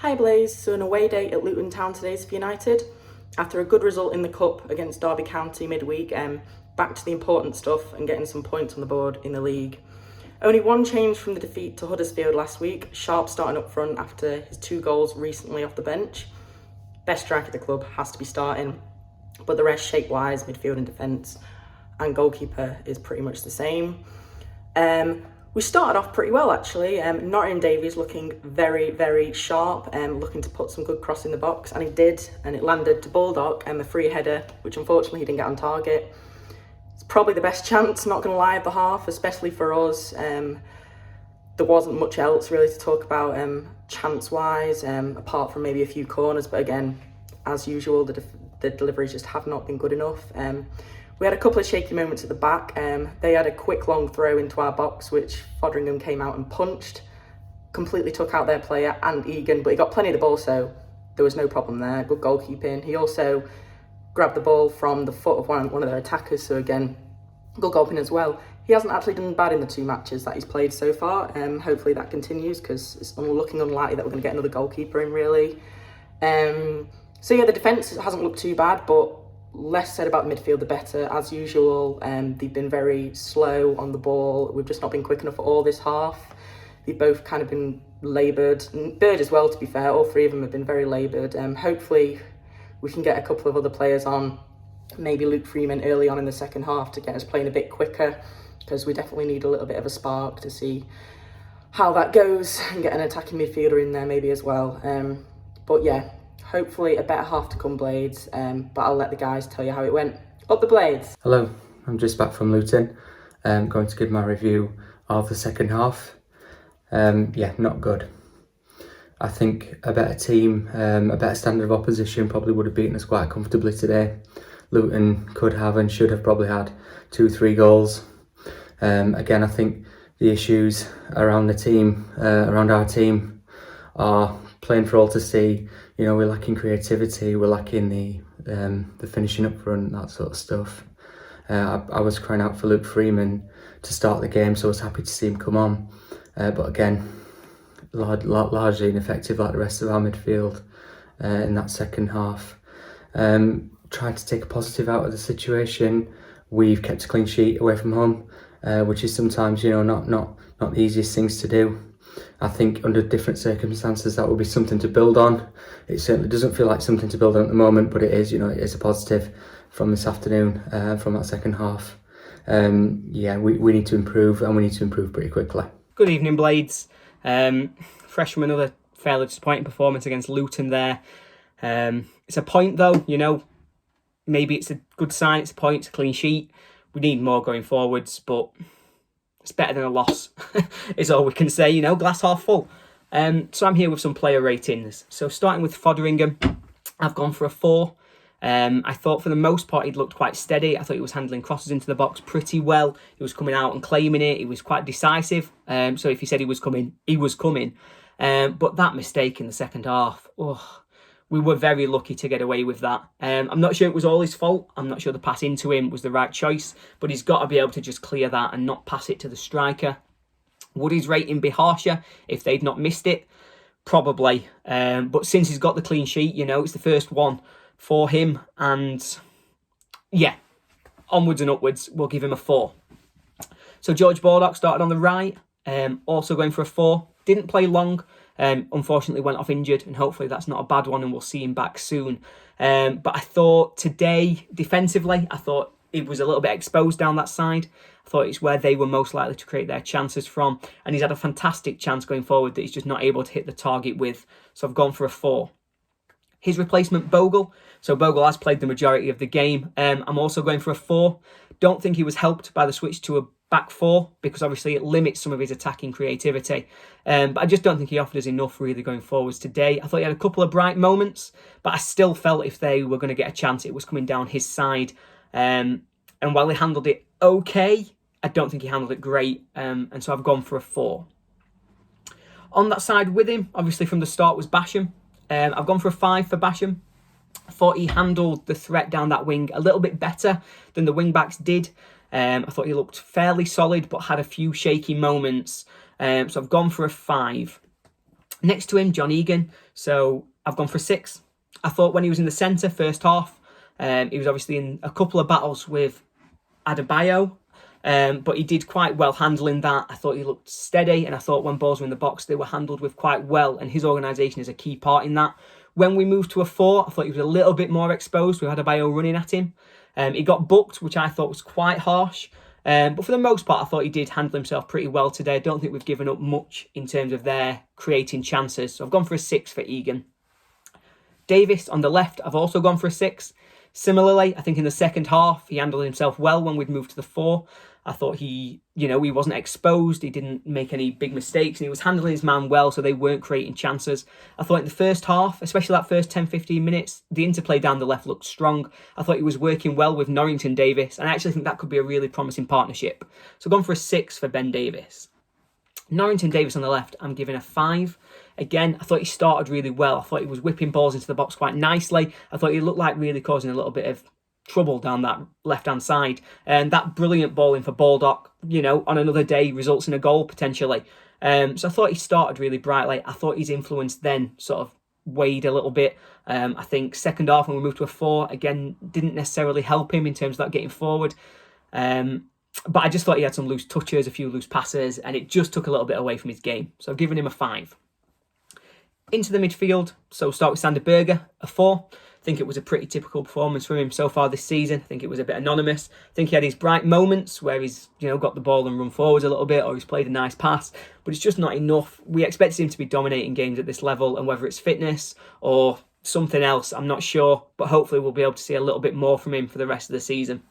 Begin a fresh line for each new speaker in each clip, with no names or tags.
Hi Blaze, so an away day at Luton Town today for United. After a good result in the Cup against Derby County midweek, back to the important stuff and getting some points on the board in the league. Only one change from the defeat to Huddersfield last week, Sharp starting up front after his 2 goals recently off the bench. Best striker at the club has to be starting, but the rest shape-wise, midfield and defence, and goalkeeper is pretty much the same. We started off pretty well actually. Nottingham Davies looking very, very sharp, looking to put some good cross in the box, and he did, and it landed to Baldock and the free header, which unfortunately he didn't get on target. It's probably the best chance, not going to lie, of the half, especially for us. There wasn't much else really to talk about chance-wise, apart from maybe a few corners, but again, as usual, the deliveries just have not been good enough. We had a couple of shaky moments at the back. They had a quick long throw into our box, which Foderingham came out and punched. Completely took out their player and Egan, but he got plenty of the ball, so there was no problem there. Good goalkeeping. He also grabbed the ball from the foot of one of their attackers, so again, good goalkeeping as well. He hasn't actually done bad in the 2 matches that he's played so far. Hopefully that continues, because it's looking unlikely that we're going to get another goalkeeper in, really. So yeah, the defence hasn't looked too bad, but less said about the midfield, the better. As usual, they've been very slow on the ball. We've just not been quick enough for all this half. They've both kind of been laboured. Bird as well, to be fair. All 3 of them have been very laboured. Hopefully we can get a couple of other players on, maybe Luke Freeman early on in the second half, to get us playing a bit quicker, because we definitely need a little bit of a spark to see how that goes, and get an attacking midfielder in there maybe as well. But yeah, hopefully a better half to come, Blades, but I'll let the guys tell you how it went. Up the Blades!
Hello, I'm just back from Luton. Going to give my review of the second half. Yeah, not good. I think a better team, a better standard of opposition probably would have beaten us quite comfortably today. Luton could have and should have probably had 2-3 goals. Again, I think the issues around the team, around our team, are playing for all to see. You know, we're lacking creativity, we're lacking the finishing up front, that sort of stuff. I was crying out for Luke Freeman to start the game, so I was happy to see him come on. But again, largely ineffective like the rest of our midfield in that second half. Tried to take a positive out of the situation. We've kept a clean sheet away from home, which is sometimes, you know, not the easiest things to do. I think under different circumstances that would be something to build on. It certainly doesn't feel like something to build on at the moment, but it is, you know, it is a positive from this afternoon, from that second half. Yeah, we need to improve, and we need to improve pretty quickly.
Good evening, Blades. Fresh from another fairly disappointing performance against Luton there. It's a point though, you know, maybe it's a good sign, it's a point, it's a clean sheet. We need more going forwards, but it's better than a loss, is all we can say, you know, glass half full. So I'm here with some player ratings. So starting with Foderingham, I've gone for a 4. I thought for the most part he'd looked quite steady. I thought he was handling crosses into the box pretty well. He was coming out and claiming it. He was quite decisive. So if he said he was coming, he was coming. But that mistake in the second half, we were very lucky to get away with that. I'm not sure it was all his fault. I'm not sure the pass into him was the right choice, but he's got to be able to just clear that and not pass it to the striker. Would his rating be harsher if they'd not missed it? Probably. But since he's got the clean sheet, you know, it's the first one for him. And yeah, onwards and upwards, we'll give him a 4. So George Baldock started on the right, also going for a 4. Didn't play long. Unfortunately went off injured, and hopefully that's not a bad one and we'll see him back soon. But I thought today, defensively, I thought it was a little bit exposed down that side. I thought it's where they were most likely to create their chances from, and he's had a fantastic chance going forward that he's just not able to hit the target with. So I've gone for a 4. His replacement, Bogle. So Bogle has played the majority of the game. I'm also going for a 4. Don't think he was helped by the switch to a back 4, because obviously it limits some of his attacking creativity. But I just don't think he offered us enough really going forwards today. I thought he had a couple of bright moments, but I still felt if they were going to get a chance, it was coming down his side. And while he handled it okay, I don't think he handled it great. And so I've gone for a 4. On that side with him, obviously from the start, was Basham. I've gone for a 5 for Basham. I thought he handled the threat down that wing a little bit better than the wing-backs did. I thought he looked fairly solid, but had a few shaky moments. So I've gone for a 5. Next to him, John Egan. So I've gone for a 6. I thought when he was in the centre first half, he was obviously in a couple of battles with Adebayo, but he did quite well handling that. I thought he looked steady, and I thought when balls were in the box, they were handled with quite well, and his organisation is a key part in that. When we moved to a 4, I thought he was a little bit more exposed with Adebayo running at him. He got booked, which I thought was quite harsh. But for the most part, I thought he did handle himself pretty well today. I don't think we've given up much in terms of their creating chances. So I've gone for a 6 for Egan. Davis on the left, I've also gone for a 6. Similarly, I think in the second half, he handled himself well when we'd moved to the 4. I thought he wasn't exposed. He didn't make any big mistakes, and he was handling his man well, so they weren't creating chances. I thought in the first half, especially that first 10-15 minutes, the interplay down the left looked strong. I thought he was working well with Norrington Davis, and I actually think that could be a really promising partnership. So I've gone for a 6 for Ben Davis. Norrington Davis on the left, I'm giving a 5. Again, I thought he started really well. I thought he was whipping balls into the box quite nicely. I thought he looked like really causing a little bit of trouble down that left-hand side. And that brilliant ball in for Baldock, on another day results in a goal potentially. So I thought he started really brightly. I thought his influence then sort of weighed a little bit. I think second half when we moved to a 4, again, didn't necessarily help him in terms of that getting forward. But I just thought he had some loose touches, a few loose passes, and it just took a little bit away from his game. So I've given him a 5. Into the midfield, so start with Sander Berge, a 4. I think it was a pretty typical performance from him so far this season. I think it was a bit anonymous. I think he had his bright moments where he's got the ball and run forwards a little bit, or he's played a nice pass, but it's just not enough. We expected him to be dominating games at this level, and whether it's fitness or something else, I'm not sure, but hopefully we'll be able to see a little bit more from him for the rest of the season.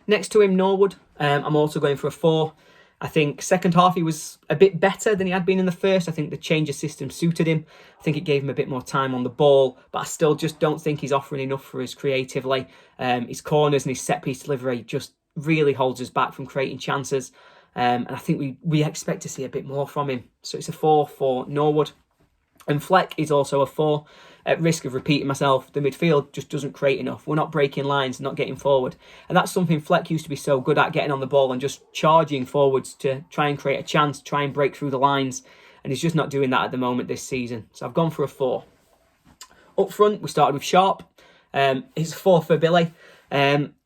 Next to him, Norwood. I'm also going for a 4. I think second half he was a bit better than he had been in the first. I think the change of system suited him. I think it gave him a bit more time on the ball, but I still just don't think he's offering enough for us creatively. His corners and his set-piece delivery just really holds us back from creating chances. And I think we expect to see a bit more from him. So it's a 4 for Norwood. And Fleck is also a 4. At risk of repeating myself, the midfield just doesn't create enough. We're not breaking lines, not getting forward. And that's something Fleck used to be so good at, getting on the ball and just charging forwards to try and create a chance, try and break through the lines. And he's just not doing that at the moment this season. So I've gone for a 4. Up front, we started with Sharp. It's a 4 for Billy.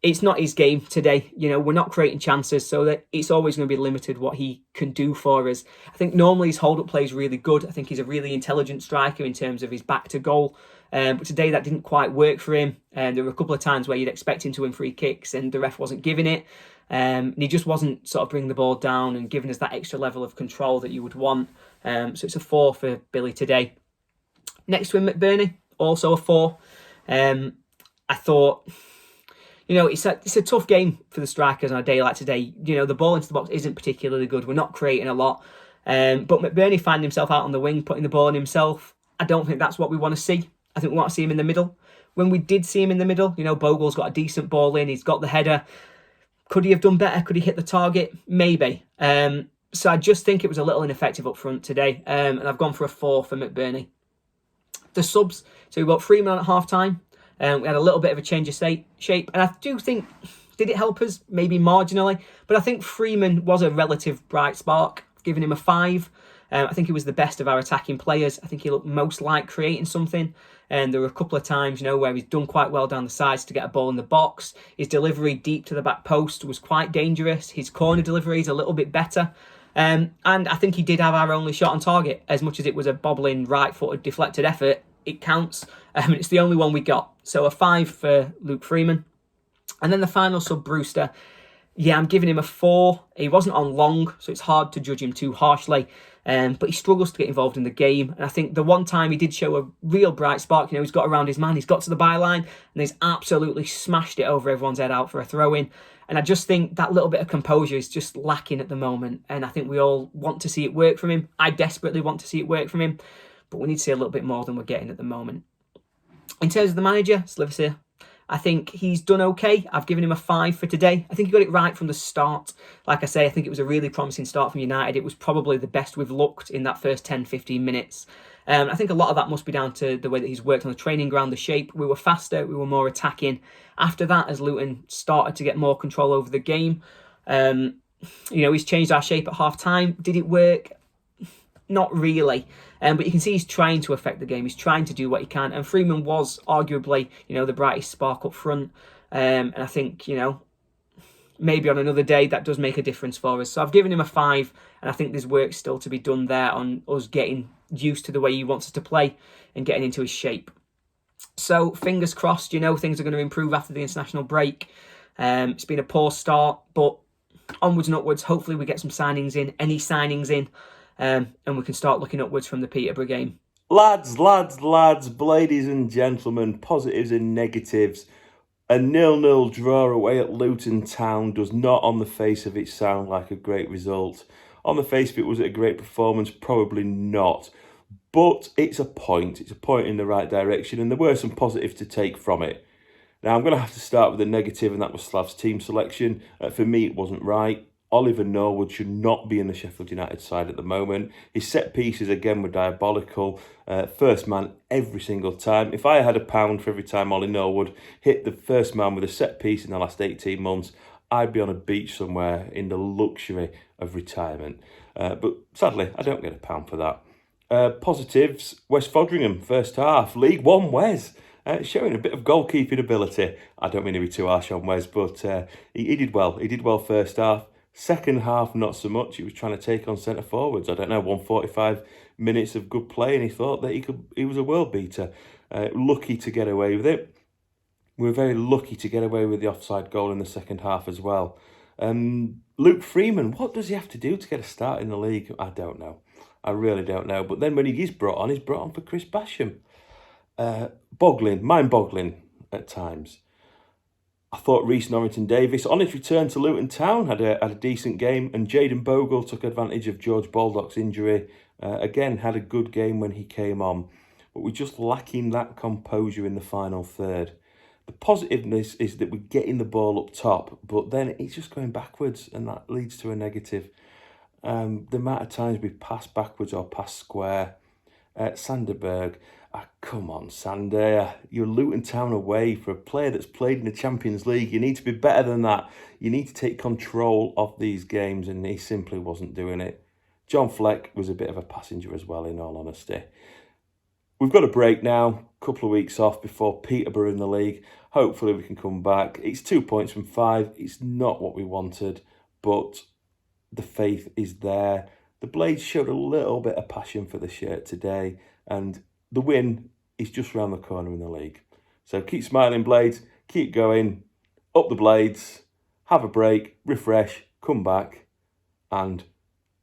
It's not his game today. We're not creating chances, so that it's always going to be limited what he can do for us. I think normally his hold-up play is really good. I think he's a really intelligent striker in terms of his back to goal. But today that didn't quite work for him. There were a couple of times where you'd expect him to win free kicks and the ref wasn't giving it. And he just wasn't sort of bringing the ball down and giving us that extra level of control that you would want. So it's a 4 for Billy today. Next to him, McBurney, also a 4. I thought... it's a tough game for the strikers on a day like today. The ball into the box isn't particularly good. We're not creating a lot. But McBurney finding himself out on the wing, putting the ball in himself. I don't think that's what we want to see. I think we want to see him in the middle. When we did see him in the middle, Bogle's got a decent ball in. He's got the header. Could he have done better? Could he hit the target? Maybe. So I just think it was a little ineffective up front today. And I've gone for a 4 for McBurney. The subs. So we got Freeman on at half-time. We had a little bit of a change of shape. And I do think, did it help us? Maybe marginally. But I think Freeman was a relative bright spark. I've given him a 5. I think he was the best of our attacking players. I think he looked most like creating something. And there were a couple of times, where he's done quite well down the sides to get a ball in the box. His delivery deep to the back post was quite dangerous. His corner delivery is a little bit better. And I think he did have our only shot on target. As much as it was a bobbling, right-footed, deflected effort, it counts. It's the only one we got. So a 5 for Luke Freeman. And then the final sub, Brewster. Yeah, I'm giving him a 4. He wasn't on long, so it's hard to judge him too harshly. But he struggles to get involved in the game. And I think the one time he did show a real bright spark, he's got around his man, he's got to the byline, and he's absolutely smashed it over everyone's head out for a throw-in. And I just think that little bit of composure is just lacking at the moment. And I think we all want to see it work from him. I desperately want to see it work from him. But we need to see a little bit more than we're getting at the moment. In terms of the manager, Slivasir, I think he's done okay. I've given him a 5 for today. I think he got it right from the start. Like I say, I think it was a really promising start from United. It was probably the best we've looked in that first 10-15 minutes. I think a lot of that must be down to the way that he's worked on the training ground, the shape. We were faster, we were more attacking. After that, as Luton started to get more control over the game, he's changed our shape at half-time. Did it work? Not really. But you can see he's trying to affect the game. He's trying to do what he can. And Freeman was arguably, the brightest spark up front. And I think, maybe on another day that does make a difference for us. So I've given him a 5, and I think there's work still to be done there on us getting used to the way he wants us to play and getting into his shape. So fingers crossed, things are going to improve after the international break. It's been a poor start, but onwards and upwards. Hopefully we get some signings in, any signings in, and we can start looking upwards from the Peterborough game.
Lads, ladies and gentlemen, positives and negatives. A 0-0 draw away at Luton Town does not on the face of it sound like a great result. On the face of it, was it a great performance? Probably not. But it's a point. It's a point in the right direction, and there were some positives to take from it. Now, I'm going to have to start with a negative, and that was Slav's team selection. For me, it wasn't right. Oliver Norwood should not be in the Sheffield United side at the moment. His set pieces, again, were diabolical. First man every single time. If I had £1 for every time Ollie Norwood hit the first man with a set piece in the last 18 months, I'd be on a beach somewhere in the luxury of retirement. But sadly, I don't get £1 for that. Positives, West Fodringham, first half. League One Wes. Showing a bit of goalkeeping ability. I don't mean to be too harsh on Wes, but he did well. He did well first half. Second half, not so much. He was trying to take on centre forwards. I don't know, 145 minutes of good play, and he thought that he was a world beater. Lucky to get away with it. We were very lucky to get away with the offside goal in the second half as well. Luke Freeman, what does he have to do to get a start in the league? I don't know. I really don't know. But then when he is brought on, he's brought on for Chris Basham. Mind-boggling at times. I thought Reece Norrington-Davis, on his return to Luton Town, had a decent game, and Jayden Bogle took advantage of George Baldock's injury. Again, had a good game when he came on, but we're just lacking that composure in the final third. The positiveness is that we're getting the ball up top, but then it's just going backwards, and that leads to a negative. The amount of times we pass backwards or pass square. Sanderberg, come on, Sander. You're Luton Town away. For a player that's played in the Champions League, you need to be better than that. You need to take control of these games, and he simply wasn't doing it. John Fleck was a bit of a passenger as well, in all honesty. We've got a break now, a couple of weeks off before Peterborough in the league. Hopefully we can come back. It's 2 points from 5. It's not what we wanted, but the faith is there. The Blades showed a little bit of passion for the shirt today, and the win is just round the corner in the league. So keep smiling, Blades. Keep going. Up the Blades. Have a break. Refresh. Come back. And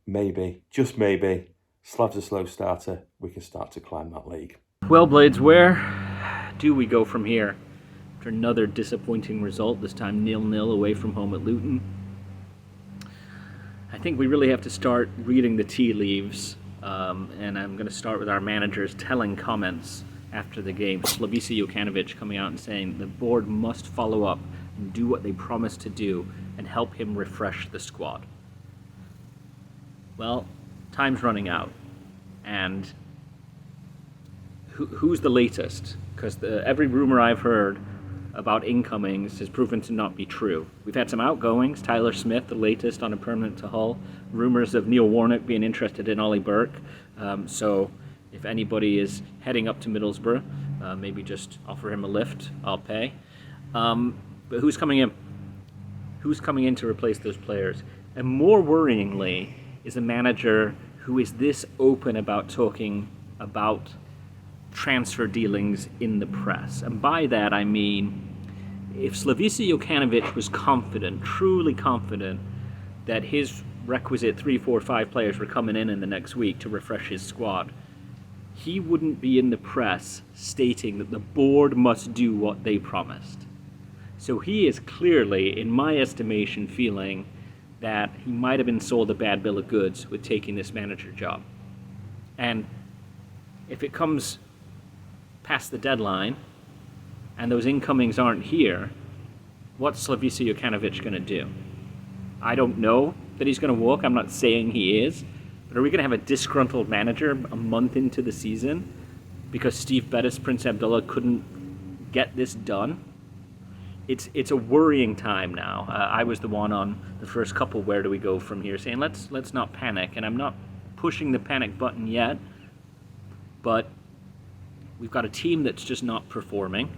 maybe, just maybe, Slav's a slow starter. We can start to climb that league.
Well, Blades, where do we go from here? After another disappointing result, this time 0-0 away from home at Luton. I think we really have to start reading the tea leaves, and I'm going to start with our manager's telling comments after the game. Slavisa Jokanovic coming out and saying the board must follow up and do what they promised to do and help him refresh the squad. Well, time's running out, and who's the latest? Because every rumor I've heard about incomings has proven to not be true. We've had some outgoings, Tyler Smith, the latest on a permanent to Hull, rumors of Neil Warnock being interested in Ollie Burke, so if anybody is heading up to Middlesbrough, maybe just offer him a lift, I'll pay. But who's coming in? Who's coming in to replace those players? And more worryingly is a manager who is this open about talking about transfer dealings in the press. And by that I mean, if Slavisa Jokanovic was confident, truly confident, that his requisite 3, 4, 5 players were coming in the next week to refresh his squad, he wouldn't be in the press stating that the board must do what they promised. So he is clearly, in my estimation, feeling that he might have been sold a bad bill of goods with taking this manager job. And if it comes past the deadline and those incomings aren't here, what's Slavisa Jokanovic going to do? I don't know that he's going to walk. I'm not saying he is. But are we going to have a disgruntled manager a month into the season because Steve Bettis, Prince Abdullah couldn't get this done? It's a worrying time now. I was the one on the first couple where do we go from here saying let's not panic, and I'm not pushing the panic button yet, but we've got a team that's just not performing.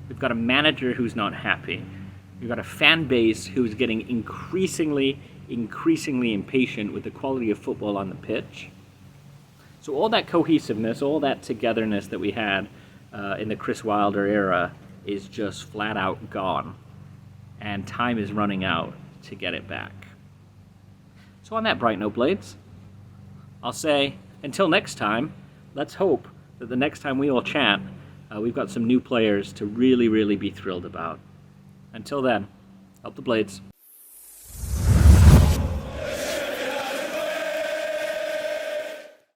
We've got a manager who's not happy. We've got a fan base who's getting increasingly impatient with the quality of football on the pitch. So all that cohesiveness, all that togetherness that we had in the Chris Wilder era is just flat out gone. And time is running out to get it back. So on that bright note, Blades, I'll say, until next time, let's hope that the next time we all chat, we've got some new players to really be thrilled about. Until then, up the Blades.